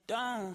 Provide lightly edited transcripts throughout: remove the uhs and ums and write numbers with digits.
down.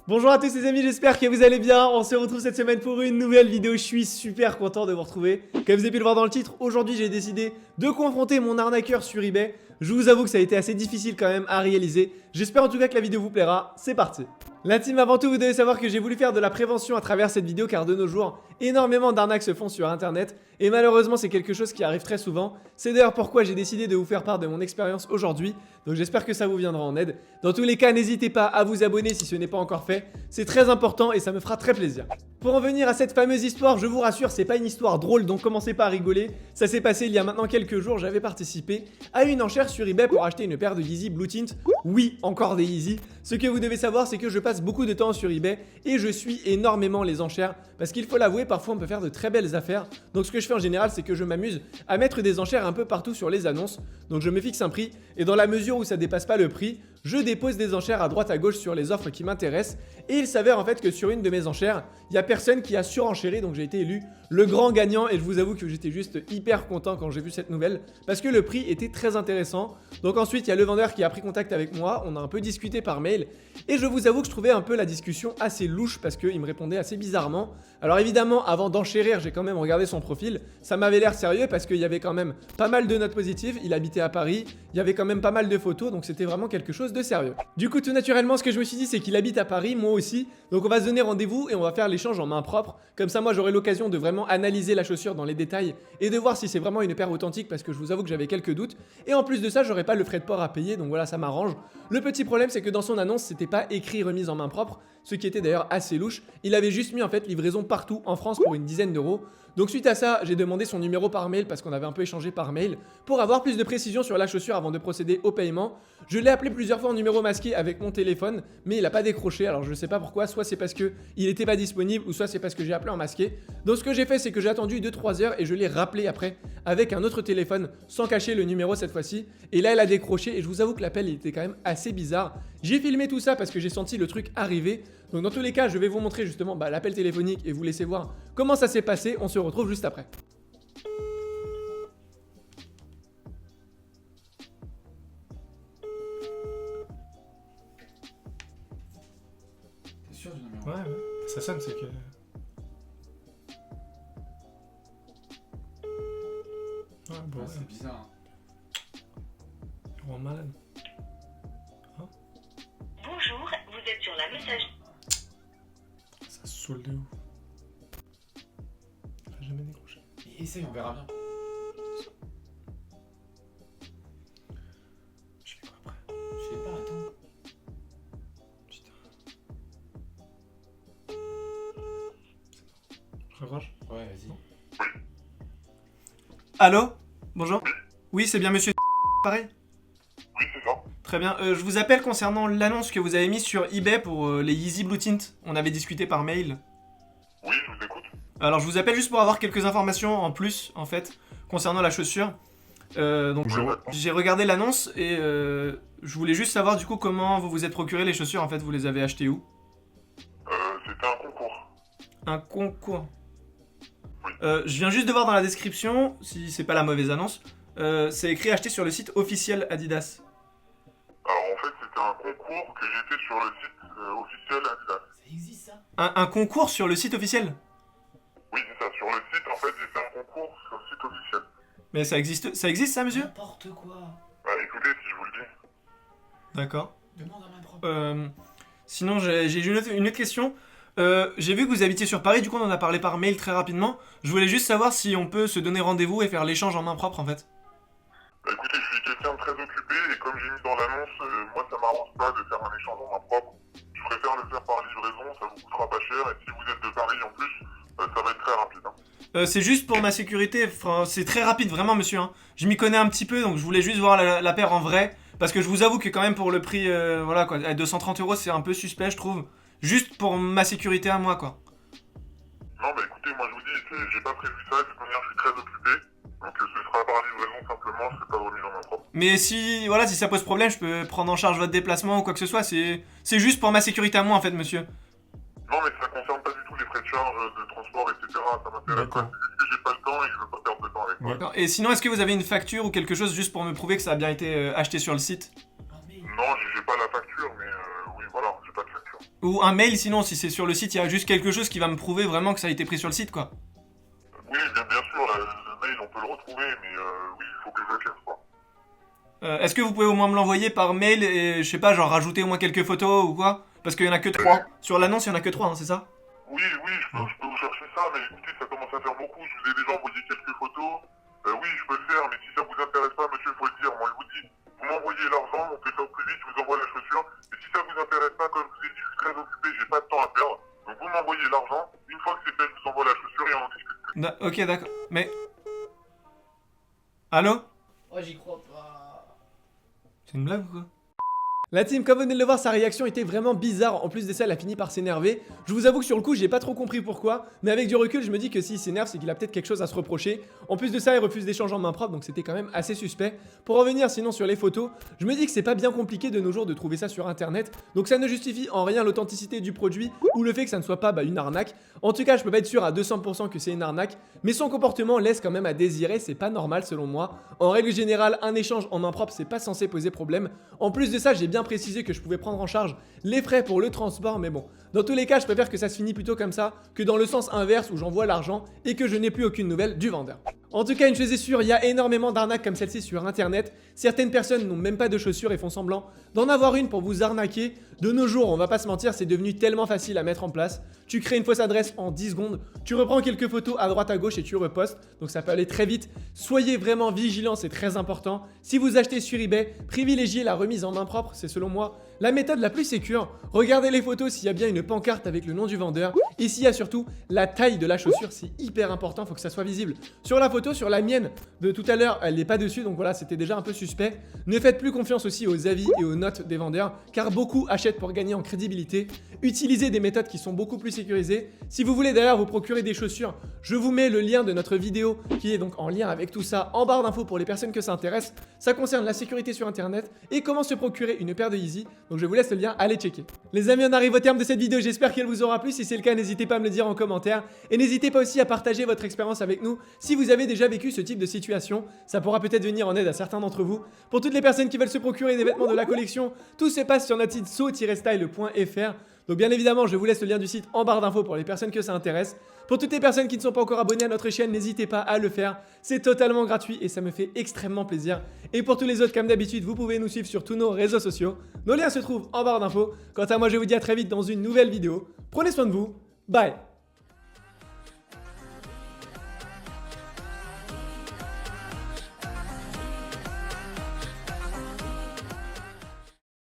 Bonjour à tous les amis, j'espère que vous allez bien. On se retrouve cette semaine pour une nouvelle vidéo. Je suis super content de vous retrouver. Comme vous avez pu le voir dans le titre, aujourd'hui j'ai décidé de confronter mon arnaqueur sur eBay. Je vous avoue que ça a été assez difficile quand même à réaliser. J'espère en tout cas que la vidéo vous plaira. C'est parti. La team, avant tout, vous devez savoir que j'ai voulu faire de la prévention à travers cette vidéo car de nos jours, énormément d'arnaques se font sur internet et malheureusement c'est quelque chose qui arrive très souvent. C'est d'ailleurs pourquoi j'ai décidé de vous faire part de mon expérience aujourd'hui, donc j'espère que ça vous viendra en aide. Dans tous les cas, n'hésitez pas à vous abonner si ce n'est pas encore fait, c'est très important et ça me fera très plaisir. Pour en venir à cette fameuse histoire, je vous rassure, c'est pas une histoire drôle donc commencez pas à rigoler. Ça s'est passé il y a maintenant quelques jours, j'avais participé à une enchère sur eBay pour acheter une paire de Yeezy Blue Tint. Oui, encore des Yeezy. Ce que vous devez savoir, c'est que je passe beaucoup de temps sur eBay et je suis énormément les enchères parce qu'il faut l'avouer, parfois on peut faire de très belles affaires. Donc ce que je fais en général, c'est que je m'amuse à mettre des enchères un peu partout sur les annonces. Donc je me fixe un prix et dans la mesure où ça dépasse pas le prix, je dépose des enchères à droite à gauche sur les offres qui m'intéressent. Et il s'avère en fait que sur une de mes enchères, il y a personne qui a surenchéri, donc j'ai été élu le grand gagnant et je vous avoue que j'étais juste hyper content quand j'ai vu cette nouvelle parce que le prix était très intéressant. Donc ensuite il y a le vendeur qui a pris contact avec moi, on a un peu discuté par mail et je vous avoue que je trouvais un peu la discussion assez louche parce qu'il me répondait assez bizarrement. Alors évidemment, avant d'enchérir, j'ai quand même regardé son profil, ça m'avait l'air sérieux parce qu'il y avait quand même pas mal de notes positives, il habitait à Paris, il y avait quand même pas mal de photos, donc c'était vraiment quelque chose de sérieux. Du coup, tout naturellement, ce que je me suis dit, c'est qu'il habite à Paris, moi aussi, donc on va se donner rendez-vous et on va faire l'échange en main propre. Comme ça, moi, j'aurai l'occasion de vraiment analyser la chaussure dans les détails et de voir si c'est vraiment une paire authentique parce que je vous avoue que j'avais quelques doutes. Et en plus de ça, j'aurais pas le frais de port à payer, donc voilà, ça m'arrange. Le petit problème, c'est que dans son annonce, c'était pas écrit remise en main propre, ce qui était d'ailleurs assez louche. Il avait juste mis en fait livraison partout en France pour une dizaine d'euros. Donc suite à ça, j'ai demandé son numéro par mail parce qu'on avait un peu échangé par mail pour avoir plus de précision sur la chaussure avant de procéder au paiement. Je l'ai appelé plusieurs fois en numéro masqué avec mon téléphone, mais il a pas décroché. Alors je sais pas pourquoi, soit c'est parce que il était pas disponible ou soit c'est parce que j'ai appelé en masqué. Donc ce que j'ai fait, c'est que j'ai attendu 2-3 heures et je l'ai rappelé après avec un autre téléphone sans cacher le numéro cette fois-ci. Et là, elle a décroché et je vous avoue que l'appel il était quand même assez bizarre. J'ai filmé tout ça parce que j'ai senti le truc arriver. Donc dans tous les cas, je vais vous montrer justement l'appel téléphonique et vous laisser voir comment ça s'est passé. On se retrouve juste après. T'es sûr du numéro? Ouais, ça sonne, c'est que. Ouais, bon, Ouais, ouais. c'est bizarre. Hein. Il rend malade. Bonjour, vous êtes sur la messagerie. Ça saoule de ouf. Ça va jamais décroché. Mais essaye, on verra bien. Je fais quoi après? Je sais pas, attends. Putain. Je raccroche? Ouais, vas-y. Allô? Bonjour? Oui, c'est bien monsieur pareil? Oui, c'est ça. Très bien, je vous appelle concernant l'annonce que vous avez mise sur eBay pour les Yeezy Blue Tint. On avait discuté par mail. Oui, je vous écoute. Alors je vous appelle juste pour avoir quelques informations en plus en fait concernant la chaussure. Donc Oui, d'accord. j'ai regardé l'annonce et je voulais juste savoir du coup comment vous vous êtes procuré les chaussures en fait, vous les avez achetées où? C'était un concours. Un concours. Oui. Je viens juste de voir dans la description, si c'est pas la mauvaise annonce, c'est écrit acheter sur le site officiel Adidas. Alors, en fait, c'était un concours que j'ai fait sur le site officiel Adidas. Ça existe ça? Un concours sur le site officiel? Oui, c'est ça. Sur le site, en fait, j'ai fait un concours sur le site officiel. Mais ça existe ça monsieur? N'importe quoi. Bah, écoutez, si je vous le dis. D'accord. Demande à ma propre. Sinon, j'ai une autre question. J'ai vu que vous habitiez sur Paris, du coup on en a parlé par mail très rapidement. Je voulais juste savoir si on peut se donner rendez-vous et faire l'échange en main propre en fait. Bah, écoutez, je suis quelqu'un de très occupé et comme j'ai mis dans l'annonce, moi, ça m'arrange pas de faire un échange en main propre. Je préfère le faire par livraison, ça vous coûtera pas cher et si vous êtes de Paris en plus, ça va être très rapide. Hein. C'est juste pour ma sécurité, enfin, c'est très rapide vraiment monsieur. Hein. Je m'y connais un petit peu donc je voulais juste voir la paire en vrai. Parce que je vous avoue que quand même pour le prix, voilà quoi, à 230 € c'est un peu suspect je trouve. Juste pour ma sécurité à moi quoi. Non, bah écoutez, moi je vous dis, j'ai pas prévu ça, de toute manière je suis très occupé. Donc ce sera par livraison simplement, je serai pas remis en main propre. Mais si, voilà, si ça pose problème, je peux prendre en charge votre déplacement ou quoi que ce soit. C'est juste pour ma sécurité à moi en fait monsieur. Non, mais ça concerne pas du tout les frais de charge de transport, etc. Ça m'intéresse pas. D'accord. C'est juste que j'ai pas le temps et je veux pas perdre de temps avec. Ouais. D'accord. Et sinon, est-ce que vous avez une facture ou quelque chose juste pour me prouver que ça a bien été acheté sur le site? Un mail. Non, j'ai pas la facture, mais oui, voilà, j'ai pas de facture. Ou un mail sinon, si c'est sur le site, il y a juste quelque chose qui va me prouver vraiment que ça a été pris sur le site, quoi. Oui, bien sûr, le mail, on peut le retrouver, mais oui, il faut que je le casse, quoi. Est-ce que vous pouvez au moins me l'envoyer par mail et, je sais pas, genre rajouter au moins quelques photos ou quoi? Parce qu'il y en a que 3. Sur l'annonce, il y en a que 3, hein, c'est ça? Oui, je peux vous chercher ça, mais écoutez, ça commence à faire beaucoup. Je vous ai déjà envoyé quelques photos. Oui, je peux le faire, mais si ça vous intéresse pas, monsieur, il faut le dire. Moi, je vous dis, vous m'envoyez l'argent, on fait ça au plus vite, je vous envoie la chaussure. Et si ça vous intéresse pas, comme je vous ai dit, je suis très occupé, j'ai pas de temps à perdre. Donc vous m'envoyez l'argent. Une fois que c'est fait, je vous envoie la chaussure et on en discute. Ok, d'accord. Mais... Allô? Oh, j'y crois pas. C'est une blague ou quoi? La team, comme vous venez de le voir, sa réaction était vraiment bizarre. En plus de ça, elle a fini par s'énerver. Je vous avoue que sur le coup, j'ai pas trop compris pourquoi. Mais avec du recul, je me dis que s'il s'énerve, c'est qu'il a peut-être quelque chose à se reprocher. En plus de ça, il refuse d'échange en main propre, donc c'était quand même assez suspect. Pour revenir sinon sur les photos, je me dis que c'est pas bien compliqué de nos jours de trouver ça sur internet. Donc ça ne justifie en rien l'authenticité du produit ou le fait que ça ne soit pas une arnaque. En tout cas, je peux pas être sûr à 200% que c'est une arnaque. Mais son comportement laisse quand même à désirer, c'est pas normal selon moi. En règle générale, un échange en main propre, c'est pas censé poser problème. En plus de ça, j'ai bien précisé que je pouvais prendre en charge les frais pour le transport, mais bon, dans tous les cas, je préfère que ça se finisse plutôt comme ça que dans le sens inverse où j'envoie l'argent et que je n'ai plus aucune nouvelle du vendeur. En tout cas, une chose est sûre, il y a énormément d'arnaques comme celle-ci sur internet. Certaines personnes n'ont même pas de chaussures et font semblant d'en avoir une pour vous arnaquer. De nos jours, on va pas se mentir, c'est devenu tellement facile à mettre en place. Tu crées une fausse adresse en 10 secondes, tu reprends quelques photos à droite à gauche et tu repostes, donc ça peut aller très vite. Soyez vraiment vigilants, c'est très important. Si vous achetez sur eBay, privilégiez la remise en main propre, c'est selon moi la méthode la plus sécure. Regardez les photos s'il y a bien une pancarte avec le nom du vendeur et s'il y a surtout la taille de la chaussure, c'est hyper important, faut que ça soit visible. Sur la photo, sur la mienne de tout à l'heure, elle n'est pas dessus, donc voilà, c'était déjà un peu suspect. Ne faites plus confiance aussi aux avis et aux notes des vendeurs, car beaucoup achètent pour gagner en crédibilité. Utilisez des méthodes qui sont beaucoup plus sécurisées. Si vous voulez d'ailleurs vous procurer des chaussures, je vous mets le lien de notre vidéo qui est donc en lien avec tout ça en barre d'infos pour les personnes que ça intéresse. Ça concerne la sécurité sur internet et comment se procurer une paire de Yeezy. Donc je vous laisse le lien, allez checker. Les amis, on arrive au terme de cette vidéo, j'espère qu'elle vous aura plu. Si c'est le cas, n'hésitez pas à me le dire en commentaire. Et n'hésitez pas aussi à partager votre expérience avec nous si vous avez déjà vécu ce type de situation. Ça pourra peut-être venir en aide à certains d'entre vous. Pour toutes les personnes qui veulent se procurer des vêtements de la collection, tout se passe sur notre site so-style.fr. Donc bien évidemment, je vous laisse le lien du site en barre d'infos pour les personnes que ça intéresse. Pour toutes les personnes qui ne sont pas encore abonnées à notre chaîne, n'hésitez pas à le faire. C'est totalement gratuit et ça me fait extrêmement plaisir. Et pour tous les autres, comme d'habitude, vous pouvez nous suivre sur tous nos réseaux sociaux. Nos liens se trouvent en barre d'infos. Quant à moi, je vous dis à très vite dans une nouvelle vidéo. Prenez soin de vous. Bye.